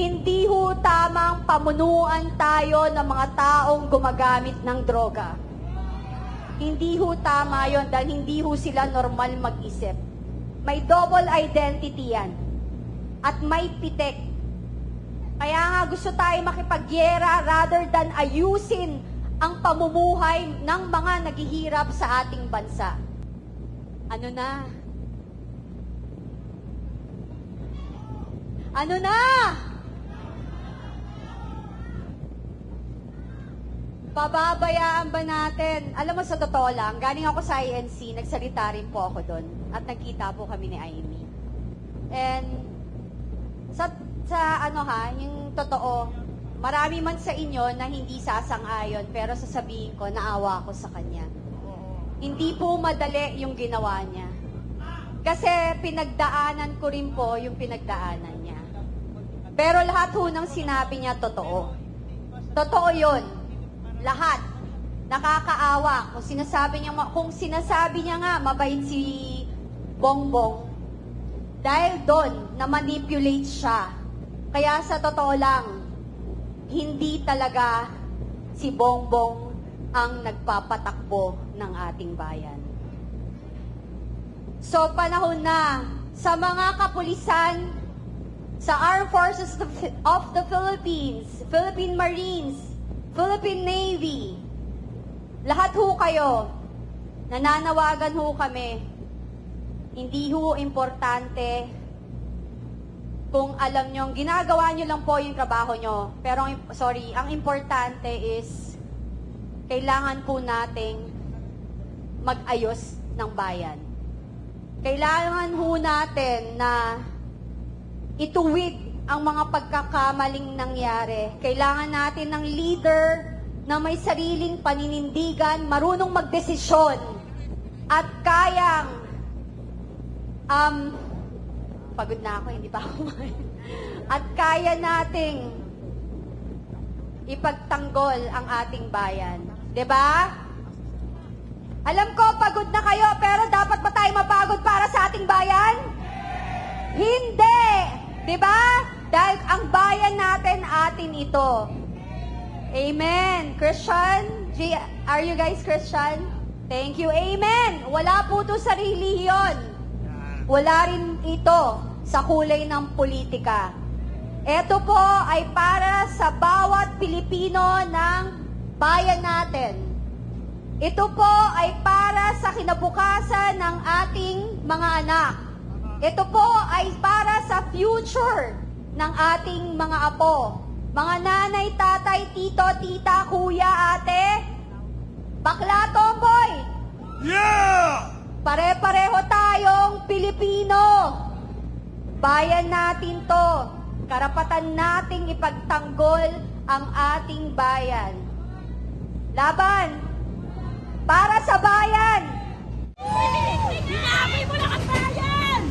Hindi ho tamang pamunuan tayo ng mga taong gumagamit ng droga. Hindi ho tama yon dahil hindi ho sila normal mag-isip. May double identity yan. At may pitik. Kaya nga gusto tayo makipagyera rather than ayusin ang pamumuhay ng mga naghihirap sa ating bansa. Ano na? Ano na? Pababayaan ba natin? Alam mo, sa totoo lang, galing ako sa INC, nagsalita rin po ako doon. At nagkita po kami ni Amy. And, yung totoo, marami man sa inyo na hindi sasang-ayon, pero sasabihin ko, naawa ako sa kanya. Hindi po madali yung ginawa niya. Kasi pinagdaanan ko rin po yung pinagdaanan niya. Pero lahat ho ng sinabi niya, totoo. Totoo yun. Lahat. Nakakaawa. Kung sinasabi niya nga, mabait si Bongbong, dahil doon, na-manipulate siya. Kaya sa totoo lang, hindi talaga si Bongbong ang nagpapatakbo ng ating bayan. So, panahon na sa mga kapulisan, sa Armed Forces of the Philippines, Philippine Marines, Philippine Navy, lahat ho kayo, nananawagan ho kami, hindi ho importante kung alam nyo, ginagawa nyo lang po yung trabaho nyo. Pero, ang importante is, kailangan po nating mag-ayos ng bayan. Kailangan ho natin na ituwid ang mga pagkakamaling nangyari. Kailangan natin ng leader na may sariling paninindigan, marunong magdesisyon, at kayang pagod na ako, hindi pa ako kumain. At kaya nating ipagtanggol ang ating bayan. 'Di ba? Alam ko, pagod na kayo, pero dapat ba tayo mapagod para sa ating bayan? Hindi! 'Di ba? Dahil ang bayan natin, atin ito. Amen. Christian? Are you guys Christian? Thank you. Amen. Wala po ito sa relihiyon. Wala rin ito sa kulay ng politika. Ito po ay para sa bawat Pilipino ng bayan natin. Ito po ay para sa kinabukasan ng ating mga anak. Ito po ay para sa future ng ating mga apo. Mga nanay, tatay, tito, tita, kuya, ate, bakla, tomboy. Yeah! Pare-pareho tayong Pilipino. Bayan natin to. Karapatan nating ipagtanggol ang ating bayan. Laban! Para sa bayan! Hinabi mo lang ang bayan!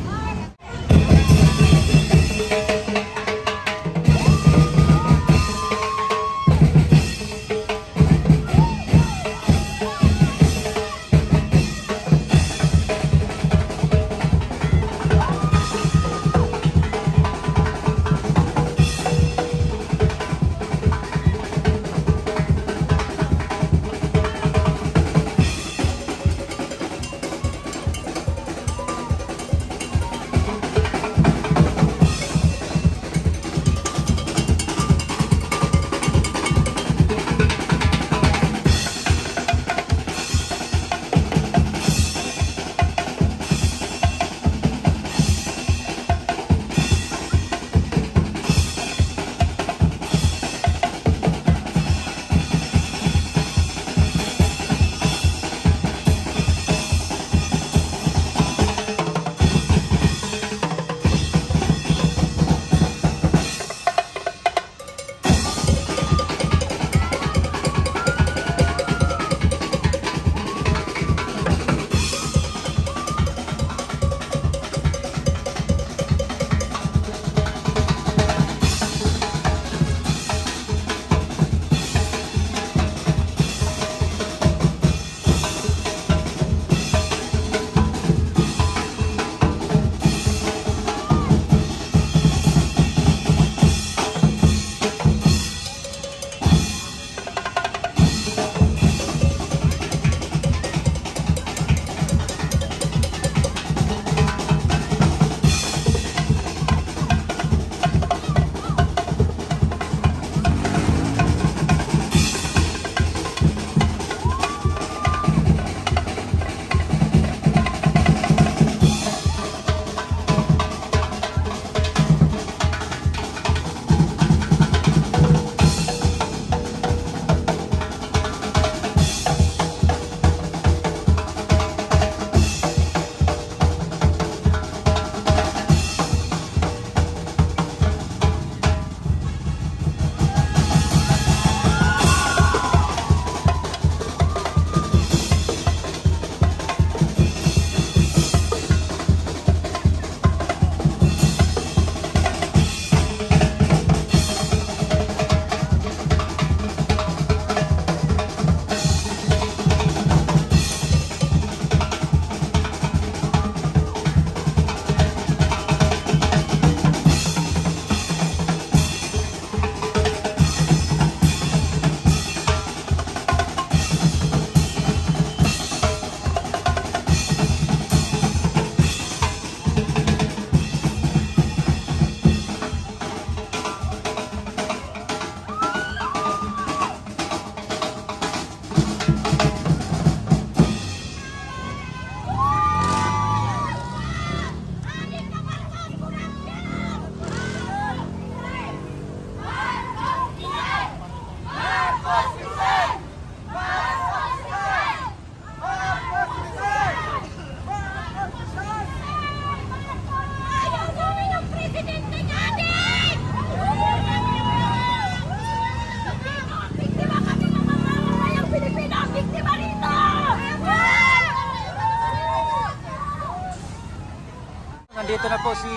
po si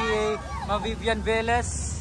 Ma'am Vivian Velez.